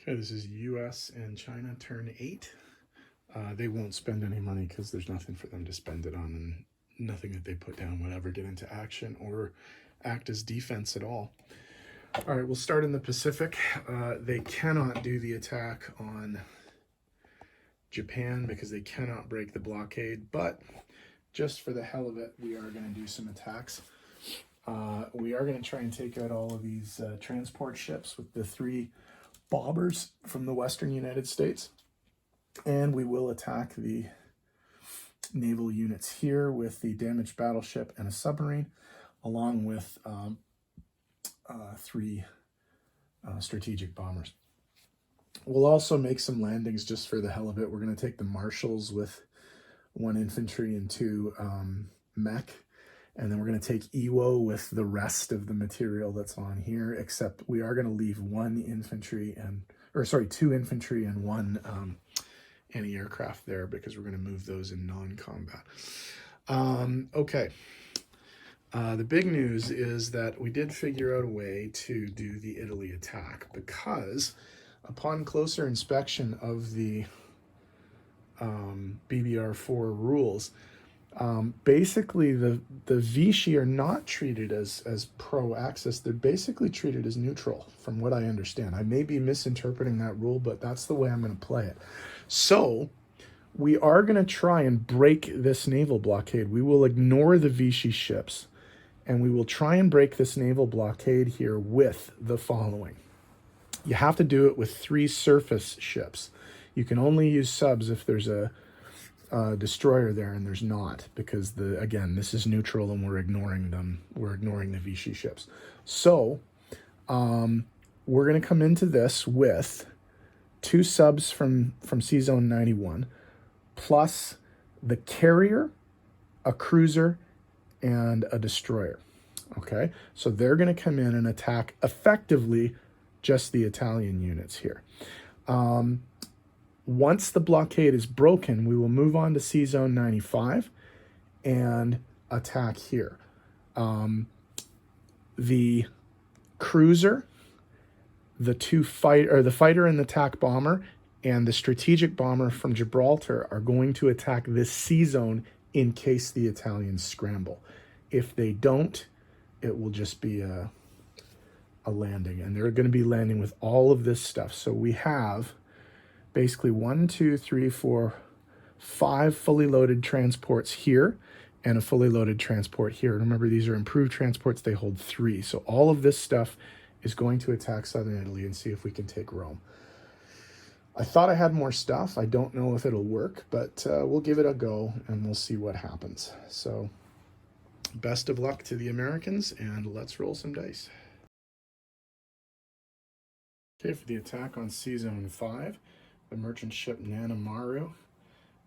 Okay, this is US and China turn 8. They won't spend any money because there's nothing for them to spend it on, and nothing that they put down would ever get into action or act as defense at all. All right, we'll start in the Pacific. They cannot do the attack on Japan because they cannot break the blockade, but just for the hell of it, we are going to do some attacks. We are going to try and take out all of these transport ships with the 3 bombers from the western United States, and we will attack the naval units here with the damaged battleship and a submarine, along with 3 strategic bombers. We'll also make some landings just for the hell of it. We're going to take the Marshalls with 1 infantry and 2 mech, and then we're going to take EWO with the rest of the material that's on here, except we are going to leave 2 infantry and 1 anti-aircraft there because we're going to move those in non-combat. Okay. The big news is that we did figure out a way to do the Italy attack, because upon closer inspection of the BBR 4 rules, basically the Vichy are not treated as pro-Axis. They're basically treated as neutral, from what I understand. I may be misinterpreting that rule, but that's the way I'm going to play it. So we are going to try and break this naval blockade. We will ignore the Vichy ships, and we will try and break this naval blockade here with the following. You have to do it with 3 surface ships. You can only use subs if there's a destroyer there, and there's not, because again, this is neutral and we're ignoring them. We're ignoring the Vichy ships. So we're going to come into this with 2 subs from Sea Zone 91, plus the carrier, a cruiser, and a destroyer. Okay, so they're going to come in and attack effectively just the Italian units here. Once the blockade is broken, we will move on to Sea Zone 95 and attack here. The cruiser, the fighter and the attack bomber, and the strategic bomber from Gibraltar are going to attack this sea zone in case the Italians scramble. If they don't, it will just be a landing, and they're going to be landing with all of this stuff. So we have basically 1, 2, 3, 4, 5 fully loaded transports here and a fully loaded transport here. Remember, these are improved transports. They hold 3. So all of this stuff is going to attack southern Italy and see if we can take Rome. I thought I had more stuff. I don't know if it'll work, but we'll give it a go and we'll see what happens. So best of luck to the Americans, and let's roll some dice. Okay, for the attack on Sea Zone 5, the merchant ship Nanamaru,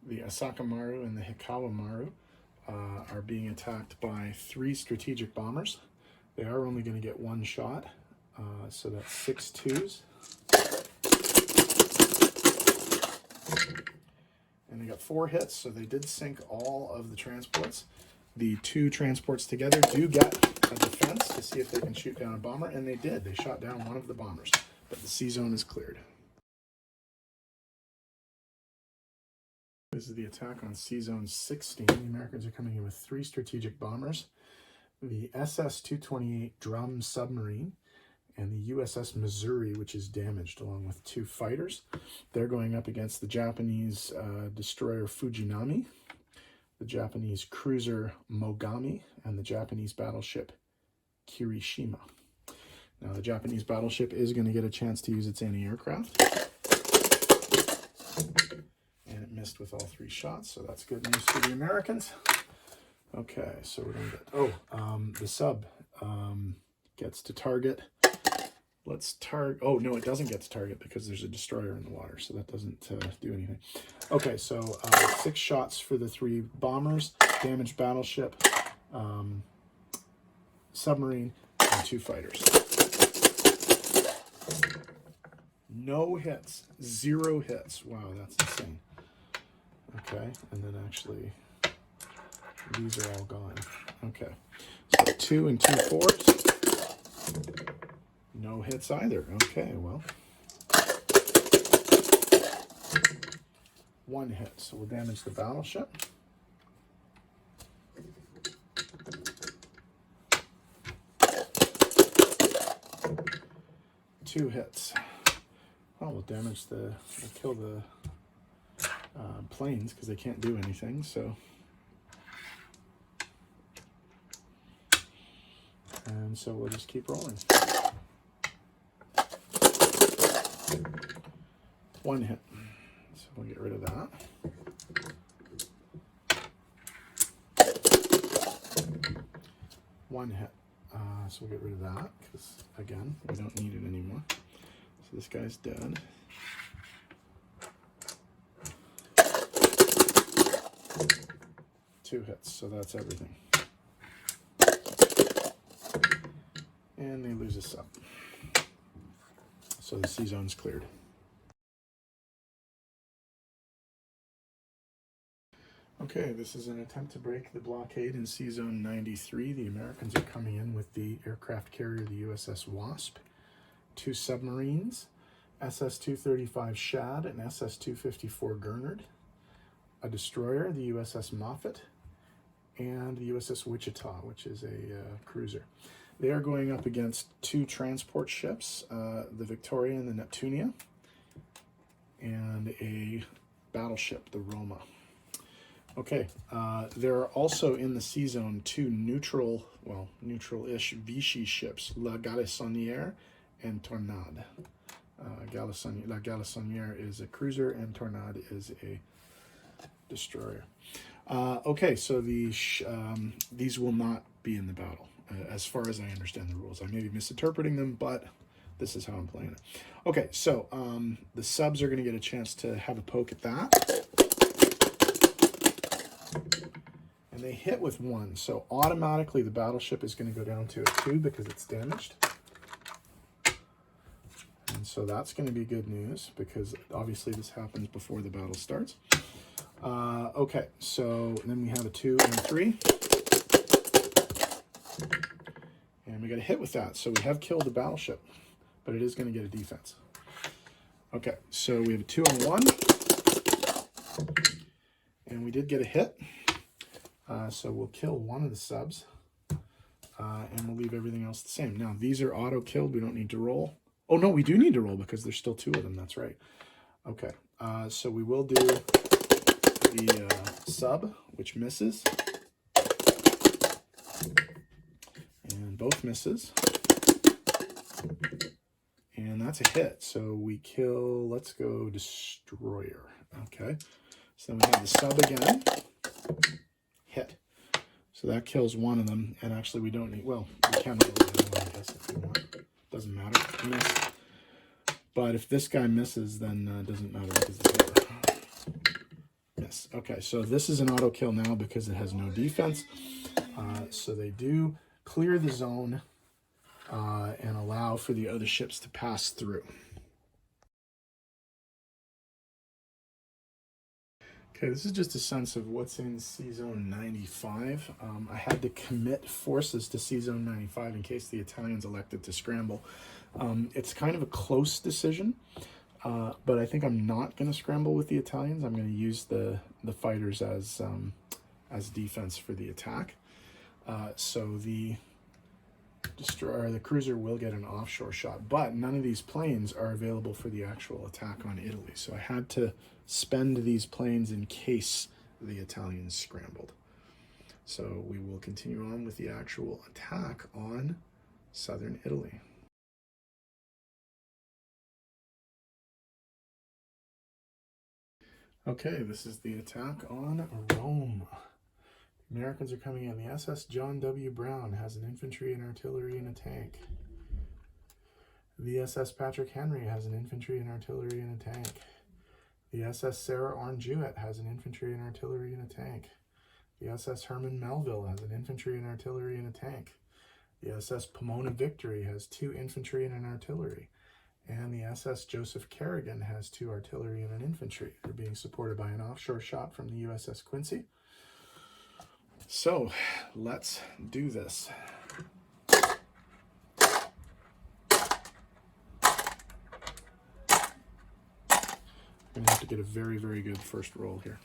the Asakamaru, and the Hikawamaru are being attacked by 3 strategic bombers. They are only going to get 1 shot, so that's 6 twos. And they got 4 hits, so they did sink all of the transports. The 2 transports together do get a defense to see if they can shoot down a bomber, and they did. They shot down 1 of the bombers, but the sea zone is cleared. This is the attack on Sea Zone 16. The Americans are coming in with 3 strategic bombers, the SS-228 Drum submarine, and the USS Missouri, which is damaged, along with 2 fighters. They're going up against the Japanese destroyer Fujinami, the Japanese cruiser Mogami, and the Japanese battleship Kirishima. Now, the Japanese battleship is going to get a chance to use its anti-aircraft. And it missed with all 3 shots, so that's good news for the Americans. Okay, so we're going to get... the sub gets to target. Let's target... Oh, no, it doesn't get to target because there's a destroyer in the water, so that doesn't do anything. Okay, so 6 shots for the 3 bombers, damaged battleship, submarine, and 2 fighters. No hits. 0 hits. Wow, that's insane. Okay, and then actually, these are all gone. Okay, so 2 and 2 4s. No hits either. Okay, well, 1 hit, so we'll damage the battleship. 2 hits. Oh, we'll damage we'll kill the planes because they can't do anything, so. And so we'll just keep rolling. 1 hit. So we'll get rid of that. 1 hit. So we'll get rid of that because, again, we don't need it anymore. So this guy's dead. 2 hits, so that's everything. And they lose a sub. So the sea zone's cleared. Okay, this is an attempt to break the blockade in Sea Zone 93. The Americans are coming in with the aircraft carrier, the USS Wasp, 2 submarines, SS-235 Shad and SS-254 Gurnard, a destroyer, the USS Moffett, and the USS Wichita, which is a cruiser. They are going up against 2 transport ships, the Victoria and the Neptunia, and a battleship, the Roma. Okay, there are also in the sea zone 2 neutral, well, neutral-ish Vichy ships, La Galissonière and Tornade. La Galissonière is a cruiser and Tornade is a destroyer. Okay, so these will not be in the battle, as far as I understand the rules. I may be misinterpreting them, but this is how I'm playing it. Okay, so the subs are going to get a chance to have a poke at that. And they hit with 1, so automatically the battleship is going to go down to a 2 because it's damaged. And so that's going to be good news because obviously this happens before the battle starts. Okay, so then we have a 2 and a 3. And we got a hit with that, so we have killed the battleship, but it is going to get a defense. Okay, so we have a 2 and 1. And we did get a hit. So we'll kill 1 of the subs, and we'll leave everything else the same. Now, these are auto-killed. We don't need to roll. Oh, no, we do need to roll because there's still 2 of them. That's right. Okay, so we will do the sub, which misses. And both misses. And that's a hit. So we kill, let's go destroyer. Okay, so then we have the sub again. Hit. So that kills 1 of them, and actually we don't need, well, we can roll the other one, I guess, if we want. Doesn't matter. Miss. But if this guy misses, then it doesn't matter because it's over. Miss. Okay, so this is an auto kill now because it has no defense. So they do clear the zone and allow for the other ships to pass through. Okay, this is just a sense of what's in Sea Zone 95. I had to commit forces to Sea Zone 95 in case the Italians elected to scramble. It's kind of a close decision, but I think I'm not going to scramble with the Italians. I'm going to use the fighters as defense for the attack. So the destroyer, the cruiser will get an offshore shot, but none of these planes are available for the actual attack on Italy. So I had to spend these planes in case the Italians scrambled. So we will continue on with the actual attack on southern Italy. Okay, this is the attack on Rome. Americans are coming in. The SS John W. Brown has an infantry and artillery and a tank. The SS Patrick Henry has an infantry and artillery and a tank. The SS Sarah Orne Jewett has an infantry and artillery and a tank. The SS Herman Melville has an infantry and artillery and a tank. The SS Pomona Victory has 2 infantry and an artillery. And the SS Joseph Kerrigan has 2 artillery and an infantry. They're being supported by an offshore shot from the USS Quincy. So let's do this. I'm going to have to get a very, very good first roll here.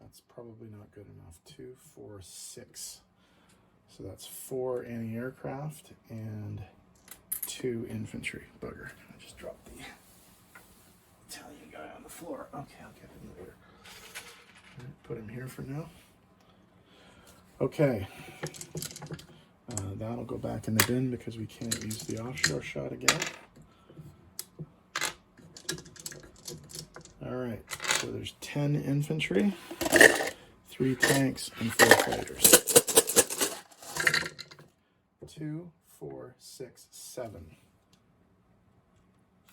That's probably not good enough. 2, 4, 6. So that's 4 anti-aircraft and 2 infantry. Bugger. I just dropped the Italian guy on the floor. Okay, I'll get him later. All right, put him here for now. Okay. That'll go back in the bin because we can't use the offshore shot again. All right, so there's 10 infantry, 3 tanks, and 4 fighters. 2, 4, 6, 7.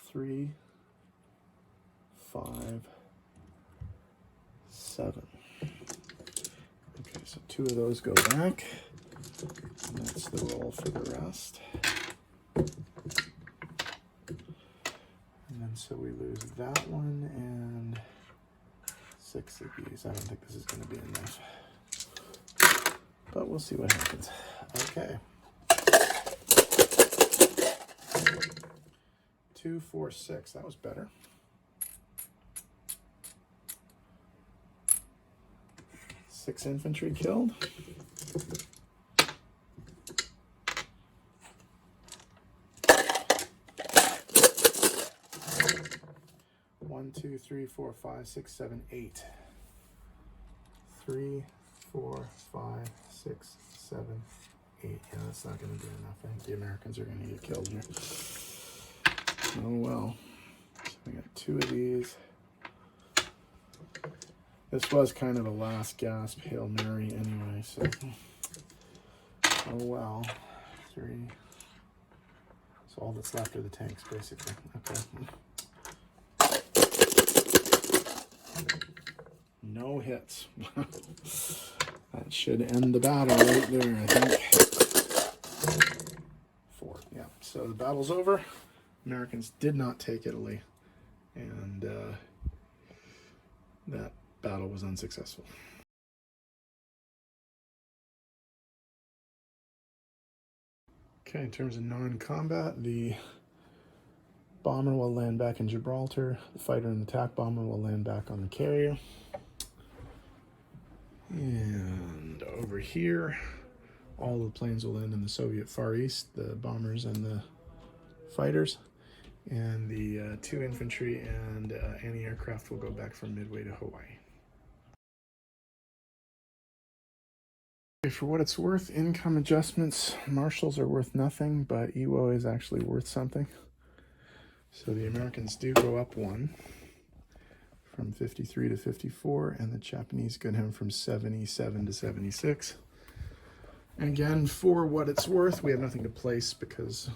3, 5, 7. Okay, so 2 of those go back. And that's the roll for the rest. And then so we lose that one and 6 of these. I don't think this is going to be enough. But we'll see what happens. Okay. 2, 4, 6. That was better. Six infantry killed. One, 2, 3, 4, 5, 6, 7, 8. 3, 4, 5, 6, 7, 8. Yeah, that's not going to be enough. I think the Americans are going to get killed here. Oh well. So we got 2 of these. This was kind of a last gasp Hail Mary anyway, so oh well. 3. So all that's left are the tanks, basically. Okay. No hits. That should end the battle right there, I think. 4, yeah. So the battle's over. Americans did not take Italy, and that battle was unsuccessful. Okay, in terms of non-combat, the bomber will land back in Gibraltar. The fighter and the attack bomber will land back on the carrier. And over here, all the planes will land in the Soviet Far East, the bombers and the fighters. And the 2 infantry and anti-aircraft will go back from Midway to Hawaii. For what it's worth, income adjustments, marshals are worth nothing, but EWO is actually worth something. So the Americans do go up 1 from 53 to 54, and the Japanese go down from 77 to 76. And again, for what it's worth, we have nothing to place because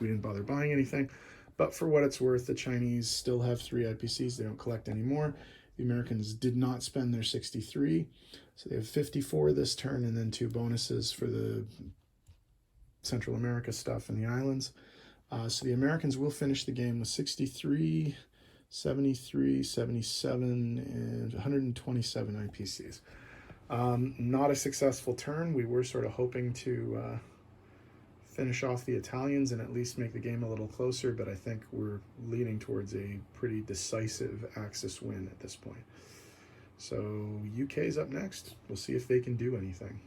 we didn't bother buying anything. But for what it's worth, the Chinese still have 3 IPCs. They don't collect anymore. The Americans did not spend their 63. So they have 54 this turn and then 2 bonuses for the Central America stuff and the islands. So the Americans will finish the game with 63, 73, 77, and 127 IPCs. Not a successful turn. We were sort of hoping to finish off the Italians and at least make the game a little closer, but I think we're leading towards a pretty decisive Axis win at this point. So UK's up next. We'll see if they can do anything.